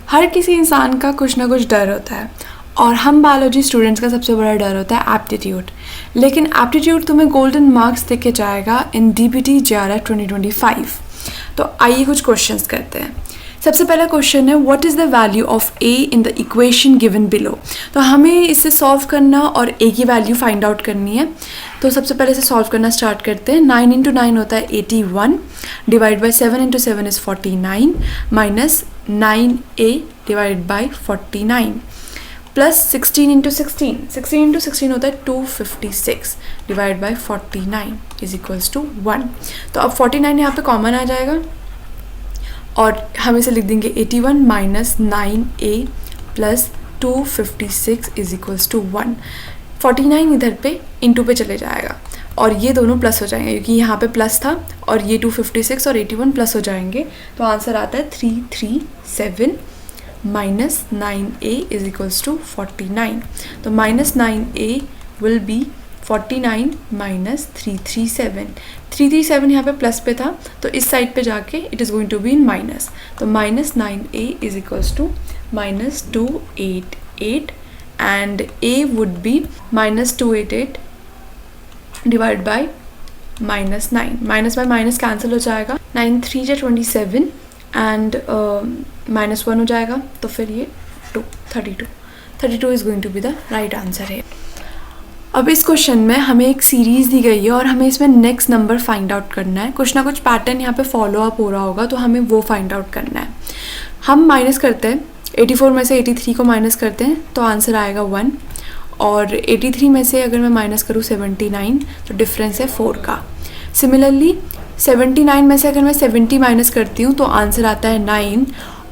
हर किसी इंसान का कुछ ना कुछ डर होता है और हम बायोलॉजी स्टूडेंट्स का सबसे बड़ा डर होता है एप्टीट्यूड। लेकिन एप्टीट्यूड तुम्हें गोल्डन मार्क्स दे के जाएगा इन DBT JRF 2025। तो आइए कुछ क्वेश्चंस करते हैं। सबसे पहला क्वेश्चन है what is the value of a in the equation given below. तो हमें इसे सॉल्व करना और a की वैल्यू फाइंड आउट करनी है। तो सबसे पहले इसे सॉल्व करना स्टार्ट करते हैं। 9 × 9 होता है 81 divide by 7 × 7 is 49 minus 9a divide by 49 plus 16 × 16 × 16 होता है 256 divide by 49 is equals to 1। तो अब 49 यहाँ पे कॉमन आ जाएगा और हम इसे लिख देंगे 81 minus 9a plus 256 is equals to 1। 49 इधर पे इंटू पे चले जाएगा और ये दोनों प्लस हो जाएंगे क्योंकि यहाँ पे प्लस था और ये 256 और 81 प्लस हो जाएंगे। तो आंसर आता है 337 minus 9a is equals to 49। तो minus 9a will be 49 minus 337 यहाँ पे प्लस पे था तो इस साइड पे जाके it is going to be in minus. तो minus 9a is equals to minus 288 and a would be minus 288 divide by minus 9। Minus by minus cancel हो जाएगा। 9 3 × 27 एंड माइनस 1 हो जाएगा तो फिर ये 32 is going to be the right answer है। अब इस क्वेश्चन में हमें एक सीरीज़ दी गई है और हमें इसमें नेक्स्ट नंबर फाइंड आउट करना है। कुछ ना कुछ पैटर्न यहाँ पे फॉलो अप हो रहा होगा तो हमें वो फाइंड आउट करना है। हम माइनस करते हैं 84 में से 83 को माइनस करते हैं तो आंसर आएगा 1 और 83 में से अगर मैं माइनस करूँ 79 तो डिफरेंस है 4 का। सिमिलरली 79 में से अगर मैं 70 माइनस करती हूँ तो आंसर आता है 9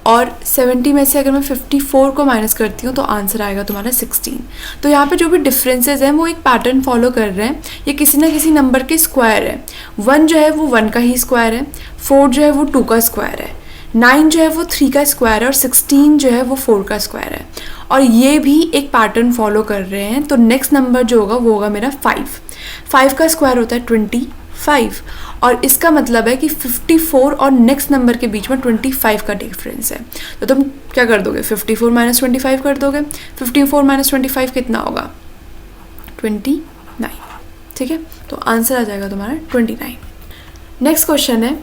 और 70 में से अगर मैं 54 को माइनस करती हूँ तो आंसर आएगा तुम्हारा 16। तो यहाँ पे जो भी डिफरेंसेस हैं वो एक पैटर्न फॉलो कर रहे हैं। ये किसी ना किसी नंबर के स्क्वायर है। 1 जो है वो 1 का ही स्क्वायर है, 4 जो है वो 2 का स्क्वायर है, 9 जो है वो 3 का स्क्वायर है और 16 जो है वो 4 का स्क्वायर है। और ये भी एक पैटर्न फॉलो कर रहे हैं। तो नेक्स्ट नंबर जो होगा वो होगा मेरा 5 का स्क्वायर होता है 25 और इसका मतलब है कि 54 और नेक्स्ट नंबर के बीच में 25 का डिफरेंस है। तो तुम क्या कर दोगे 54 माइनस 25 कर दोगे। 54 माइनस 25 कितना होगा 29। ठीक है, तो आंसर आ जाएगा तुम्हारा 29। नेक्स्ट क्वेश्चन है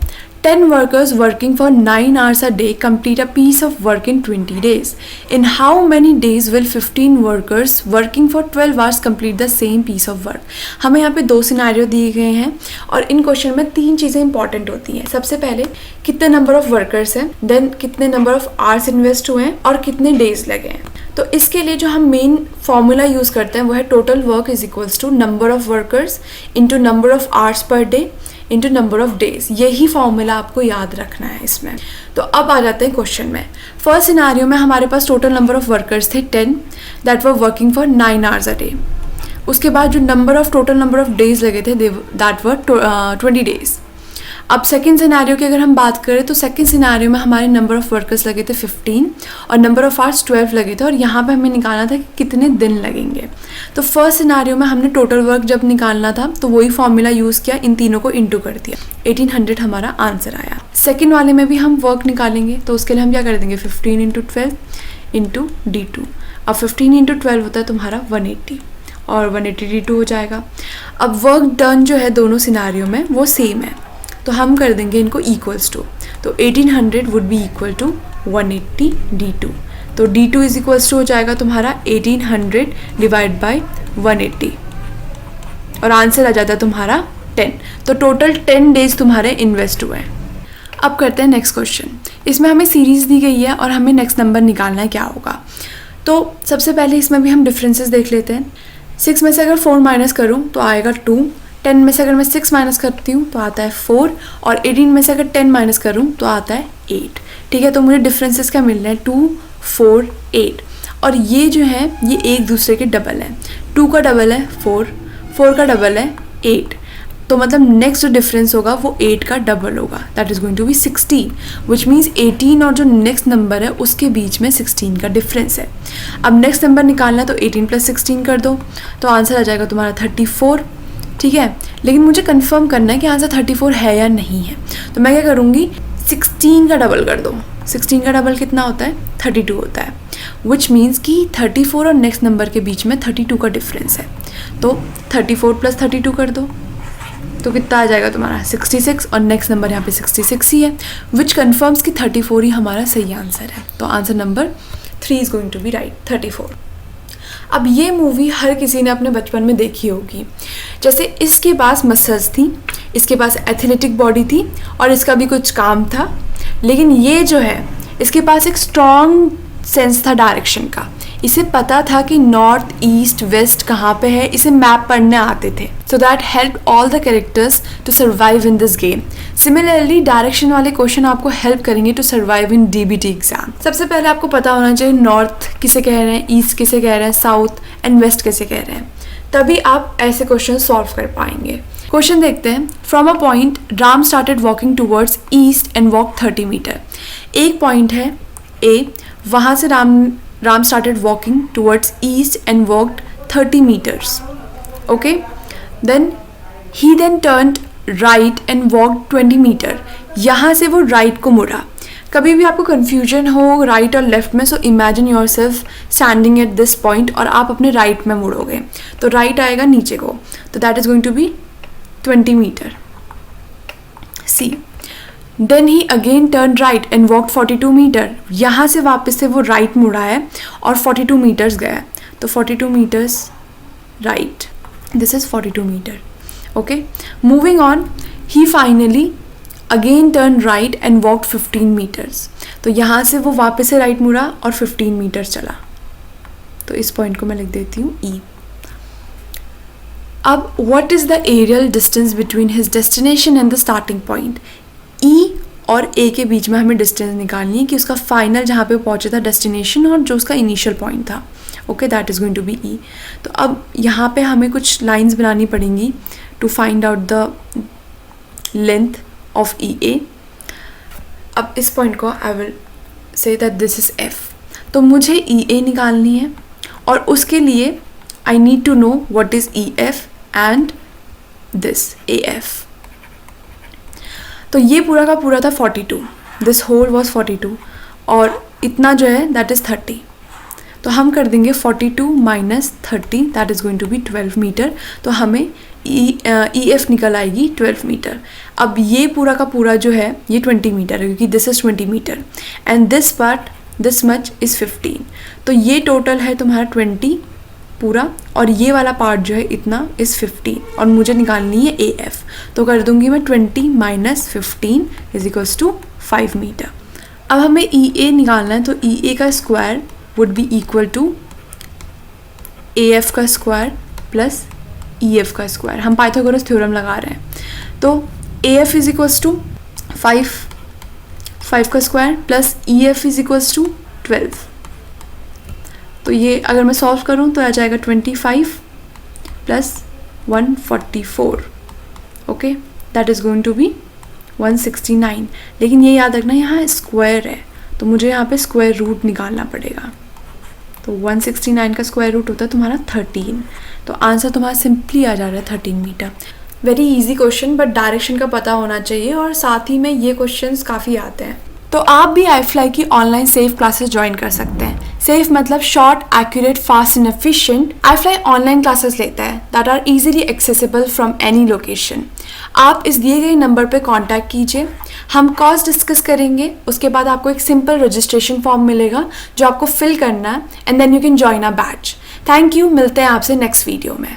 10 workers working for 9 hours a day complete a piece of work in 20 days. In how many days will 15 workers working for 12 hours complete the same piece of work? हमें यहाँ पे 2 scenario दिए गए हैं और इन question में 3 चीज़ें इंपॉर्टेंट होती हैं। सबसे पहले कितने नंबर ऑफ वर्कर्स हैं, देन कितने नंबर ऑफ आवर्स इन्वेस्ट हुए हैं और कितने डेज लगे हैं। तो इसके लिए जो हम मेन फॉर्मूला यूज़ करते हैं वो है total work is equals to number of workers into number of hours per day into number of days. यही फॉर्मूला आपको याद रखना है इसमें। तो अब आ जाते हैं क्वेश्चन में। फर्स्ट सिनारियो में हमारे पास टोटल नंबर ऑफ वर्कर्स थे 10 that were working for 9 hours a day। उसके बाद जो टोटल नंबर ऑफ डेज लगे थे दैट वर 20 days। अब सेकेंड सिनारियो की अगर हम बात करें तो सेकेंड सिनारियो में हमारे नंबर ऑफ वर्कर्स लगे थे 15 और नंबर ऑफ आवर्स 12 लगे थे और यहाँ पे हमें निकालना था कि कितने दिन लगेंगे। तो फर्स्ट सिनारियो में हमने टोटल वर्क जब निकालना था तो वही फॉर्मूला यूज़ किया, इन तीनों को इंटू कर दिया, 1800 हमारा आंसर आया। सेकेंड वाले में भी हम वर्क निकालेंगे तो उसके लिए हम क्या कर देंगे 15 × 12 इंटू D2। अब 15 × 12 होता है तुम्हारा 180 और 180 D2 हो जाएगा। अब वर्क डन जो है दोनों सिनारियो में वो सेम है तो हम कर देंगे इनको इक्वल्स टू। तो 1800 would be equal to 180 D2। तो D2 इज इक्वल्स टू हो जाएगा तुम्हारा 1800 डिवाइड बाई 180 और आंसर आ जाता है तुम्हारा 10। तो टोटल 10 डेज तुम्हारे इन्वेस्ट हुए हैं। अब करते हैं नेक्स्ट क्वेश्चन। इसमें हमें सीरीज़ दी गई है और हमें नेक्स्ट नंबर निकालना है, क्या होगा। तो सबसे पहले इसमें भी हम डिफरेंसेस देख लेते हैं। 6 में से अगर 4 माइनस करूँ तो आएगा 2, 10 में से अगर मैं 6 माइनस करती हूँ तो आता है 4 और 18 में से अगर 10 माइनस करूँ तो आता है 8। ठीक है, तो मुझे डिफरेंसेस क्या मिल रहे हैं 2, 4, 8 और ये जो है ये एक दूसरे के डबल है। 2 का डबल है 4, 4 का डबल है 8। तो मतलब नेक्स्ट जो डिफरेंस होगा वो 8 का डबल होगा, that is going to be 16, which means 18 और जो नेक्स्ट नंबर है उसके बीच में 16 का डिफरेंस है। अब नेक्स्ट नंबर निकालना है तो 18 + 16 कर दो तो आंसर आ जाएगा तुम्हारा 34। ठीक है, लेकिन मुझे कंफर्म करना है कि आंसर 34 है या नहीं है। तो मैं क्या करूँगी 16 का डबल कर दो। 16 का डबल कितना होता है 32 होता है, विच मीन्स कि 34 और नेक्स्ट नंबर के बीच में 32 का डिफरेंस है। तो 34 + 32 कर दो तो कितना आ जाएगा तुम्हारा 66, और नेक्स्ट नंबर यहाँ पे 66 ही है, विच कन्फर्म्स कि 34 ही हमारा सही आंसर है। तो answer number 3 is going to be right, 34। अब ये मूवी हर किसी ने अपने बचपन में देखी होगी। जैसे इसके पास मसल्स थी, इसके पास एथलेटिक बॉडी थी और इसका भी कुछ काम था, लेकिन ये जो है इसके पास एक स्ट्रॉन्ग सेंस था डायरेक्शन का। इसे पता था कि नॉर्थ ईस्ट वेस्ट कहाँ पे है, इसे मैप पढ़ने आते थे। So that help all the characters to survive in this game. Similarly direction वाले क्वेश्चन आपको हेल्प करेंगे to survive in DBT exam. सबसे पहले आपको पता होना चाहिए नॉर्थ किसे कह रहे हैं, ईस्ट किसे कह रहे हैं, साउथ एंड वेस्ट किसे कह रहे हैं, तभी आप ऐसे क्वेश्चन सॉल्व कर पाएंगे। क्वेश्चन देखते हैं। From a point Ram started walking towards east and walk 30 meter. एक पॉइंट है A, वहाँ से Ram started walking towards east and walked 30 meters. Okay, then he turned right and walked 20 meter. यहाँ से वो राइट को मुड़ा। कभी भी आपको कन्फ्यूजन हो राइट और लेफ्ट में, so imagine your self standing at this point और आप अपने राइट में मुड़ोगे, तो राइट आएगा नीचे को, तो that is going to be 20 meter. C, then he again turn right and walk 42 meter. यहाँ से वापस से वो राइट मुड़ा है और 42 मीटर्स गया है, तो 42 meters right, this is 42 meter. Okay, moving on, he finally again turn right and walk 15 meters. तो यहाँ से वो वापस से राइट मुड़ा और 15 मीटर्स चला, तो इस पॉइंट को मैं लिख देती हूँ E। अब what is the aerial distance between his destination and the starting point. E और A के बीच में हमें डिस्टेंस निकालनी है कि उसका फाइनल जहाँ पे पहुँचा था डेस्टिनेशन और जो उसका इनिशियल पॉइंट था। Okay, that is going to be E। तो अब यहाँ पे हमें कुछ लाइंस बनानी पड़ेंगी to find out the length of EA। अब इस पॉइंट को I will say that this is F। तो मुझे EA निकालनी है और उसके लिए I need to know what is EF and this AF। तो ये पूरा का पूरा था 42, दिस होल वॉज 42, और इतना जो है दैट इज़ 30। तो हम कर देंगे 42 minus 30, that is going to be 12 meter. तो हमें EF निकल आएगी 12 मीटर। अब ये पूरा का पूरा जो है ये 20 मीटर है, क्योंकि this is 20 meter and this part this much is 15। तो ये टोटल है तुम्हारा 20 पूरा, और ये वाला पार्ट जो है इतना इज़ 15, और मुझे निकालनी है AF। तो कर दूंगी मैं 20 minus 15 is equals to 5 meter. अब हमें EA निकालना है, तो EA का square would be equal to AF का स्क्वायर प्लस EF का स्क्वायर। हम पाइथागोरस थ्योरम लगा रहे हैं, तो AF इज इक्वल्स टू 5 का square plus EF is equals to 12। तो ये अगर मैं सॉल्व करूँ तो आ जाएगा 25 plus 144। Okay, that is going to be 169। लेकिन ये याद रखना यहाँ स्क्वायर है, तो मुझे यहाँ पे स्क्वायर रूट निकालना पड़ेगा। तो 169 का स्क्वायर रूट होता है तुम्हारा 13। तो आंसर तुम्हारा सिंपली आ जा रहा है 13 meter. Very easy question, but direction का पता होना चाहिए, और साथ ही में ये क्वेश्चंस काफ़ी आते हैं। तो आप भी iFly की ऑनलाइन सेफ क्लासेस ज्वाइन कर सकते हैं। सेफ मतलब short, accurate, fast and efficient. iFly online classes लेता है that are easily accessible from any location. आप इस दिए गए नंबर पर कॉन्टैक्ट कीजिए, हम कॉस्ट डिस्कस करेंगे, उसके बाद आपको एक सिंपल रजिस्ट्रेशन फॉर्म मिलेगा जो आपको फिल करना है, and then you can join a batch. Thank you, मिलते हैं आपसे नेक्स्ट वीडियो में।